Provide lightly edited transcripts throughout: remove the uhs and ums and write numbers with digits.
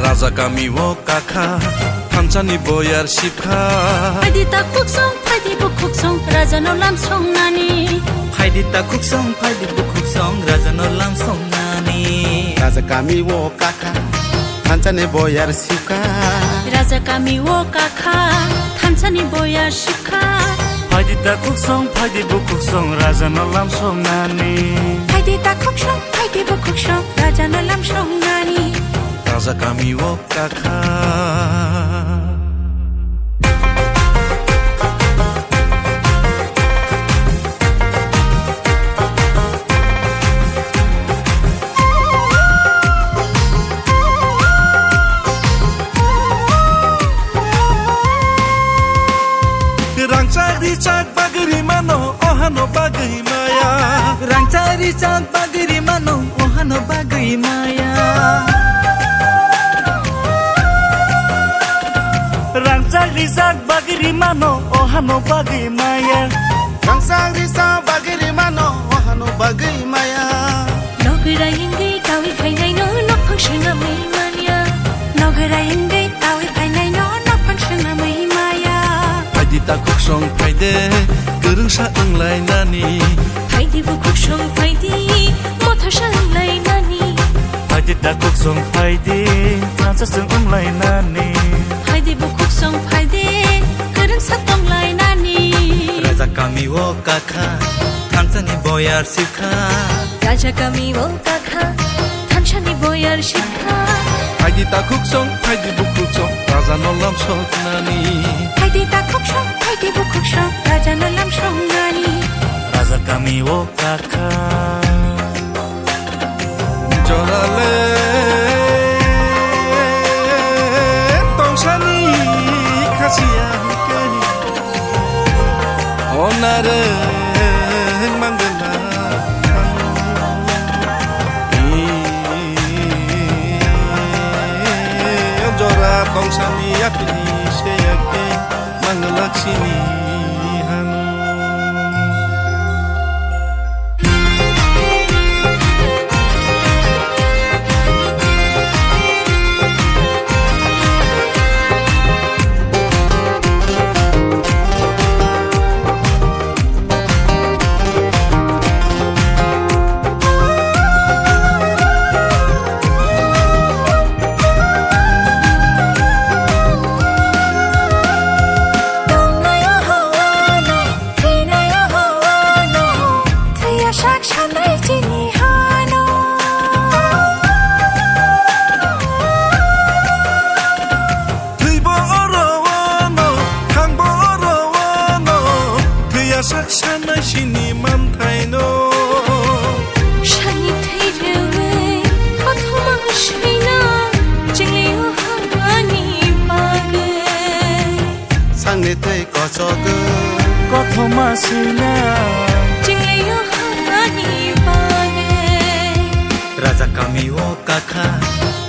राजा गामी वो काखा थानसानि बयार शिबखा फायदिता खुकसं राजा नो लामसं नानि फायदिता खुकसं राजा नो लामसं नानि राजा गामी वो काखा थानसानि बयार शिबखा राजा गामी वो काखा थानसानि बयार शिबखा फायदिता खुकसं राजा नो लामसं नानि फायदिता खुकसं राजा नो लामसं नानि राजा गामी वो काखा Rangcak bagri mano ohano bagri maya Rangcak bagri mano ohano bagri maya Rangcak bagri mano ohano bagri maya Rangcak bagri mano ohano bagri maya Nogara ingai tawi phainai no nok phangshna mai mania Nogara ingai tawi phainai no nok phangshna mai maya Faidita kuksong faide gerungsa englai nani Faidi bu kuksong faidi mothasha englai nani Faidita kuksong faide nansasung englai nani Faidi bu kuksong faide gerungsa tonglai nani Raja kami wo kakha थानसानि बयार शिबखा Raja kami wo kakha थानसानि बयार शिबखा Faidita kuksong faidi bu kuksong raja no lamsok nani Faidita kuksong faidi bu kuksong raja no lamsong nani Raja kami wo kakha Jorale tongsani khasiya keri onare manggala jora tongsani apni seyake manggala sini hanu Saksana sini mantaino Shani thairewe kothoma shina jingleo hangani page Sangni thai kochog kothoma sina jingleo hangani page Raja kami wo kakha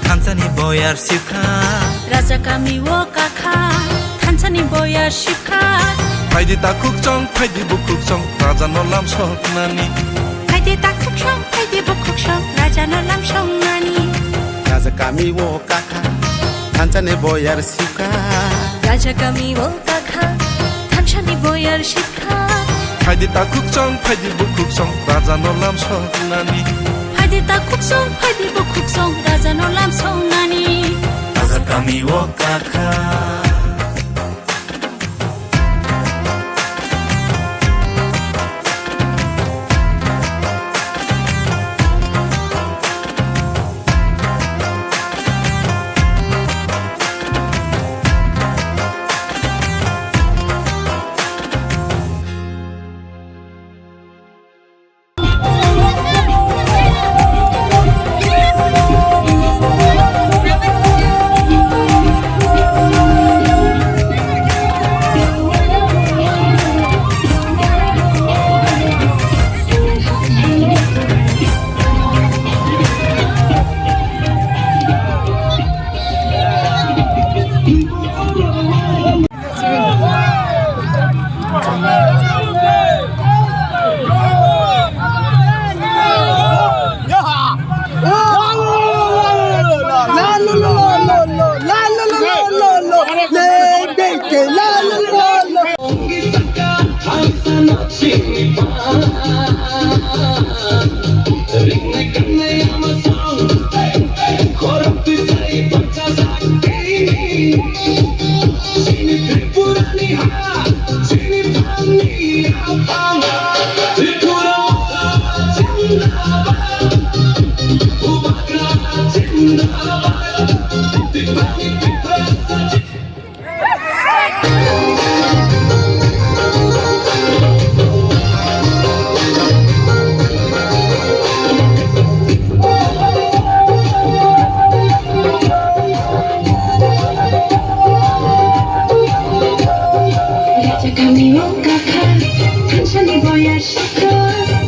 थानसानि बयार शिबखा Raja kami wo kakha थानसानि बयार शिबखा Faidita kuksong faidi bu kuksong raja no lamsok nani Faidita kuksong faidi bu kuksong raja no lamsong nani Raja kami wo kakha थानसानि बयार शिबखा Raja kami wo kakha थानसानि बयार शिबखा Faidita kuksong faidi bu kuksong raja no lamsok nani Faidita kuksong faidi bu kuksong raja no lamsong nani Raja kami wo kakha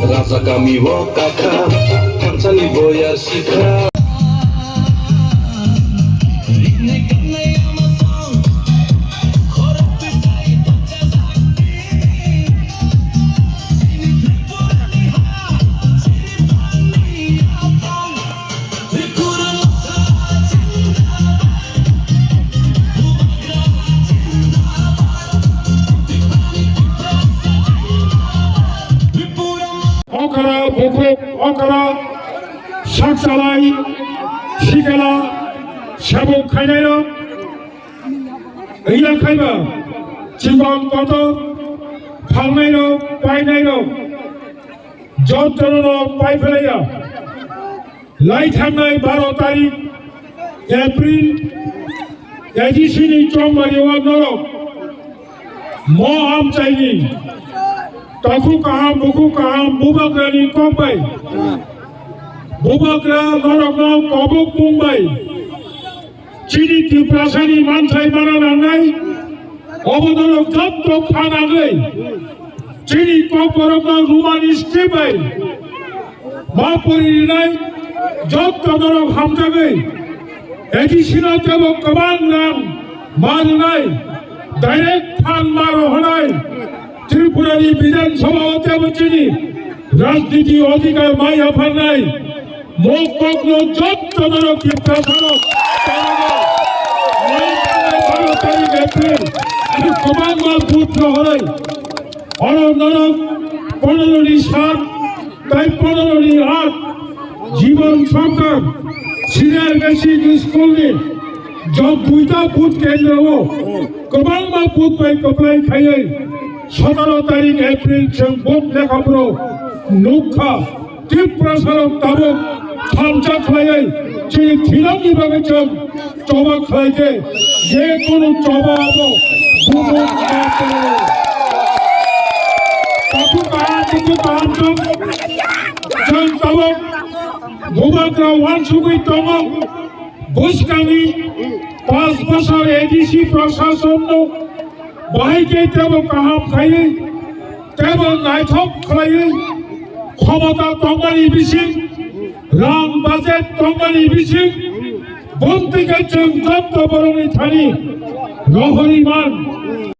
Raza kami wo kaka Kancani boyar sikha অকরা বুকুক অকরা সাকসালাই শিকেলা সেবক খাইনাই না এইলা খাইবা জীবন কত খাওনাই না পাইনাই না যন্ত্রণ পাই ফেলাইয়া লাই থামনাই 12 তারিখ April এজিসিনি Chaumari ওয়া নরক ম আম চাইনি Taku kaham, buku kaham, bubak rani kombai. Bubak ra norokna kobok Mumbai. Chini tiprasani mansai banana nai. Obodorok jotto khana nai. Chini koporokna rumani stebai. Mapuri nai jotto norok hamja gai. Eki sina tebo kabang ram mar nai. Direct phan maro hanai. Tripurari বিধানসভা হতে বলছিনি রাজনীতি অধিকার মাইয়া fur নাই মুখ কখনো যত নরকি প্রশাসক 12 তারিখ এপ্রিল আমি কমান্ডার পুত্র হলাই অননরক 15 তাই 15 জীবন সরকার সিনিয়র বেসিক স্কুলে जो दुईटा बुथ केंद्र हो कमांडर बुथ पे कपड़े खाइए 17 तारीख एप्रिल से बुथ लेखापुरो नुखा তীব্রসরক তাবক থামচা খাইয়ে যে থিরাঙ্গি ভাবে চল চবা খাইতে যে কোন চবা আবো বুবক তাকু কাহান চল তাবক বুবকরা ওয়ানসুকুই তমক বুসকানি 5 বছর এডিসি প্রশাসন বাহিকে তেব কাহাম খাইয়ে তেব নাইথক খাইয়ে ক্ষমতা তঙ্গানি বিসি রাম বাজেট তঙ্গানি বিসি বন্তিকে যত বরণী থানি রহরিমান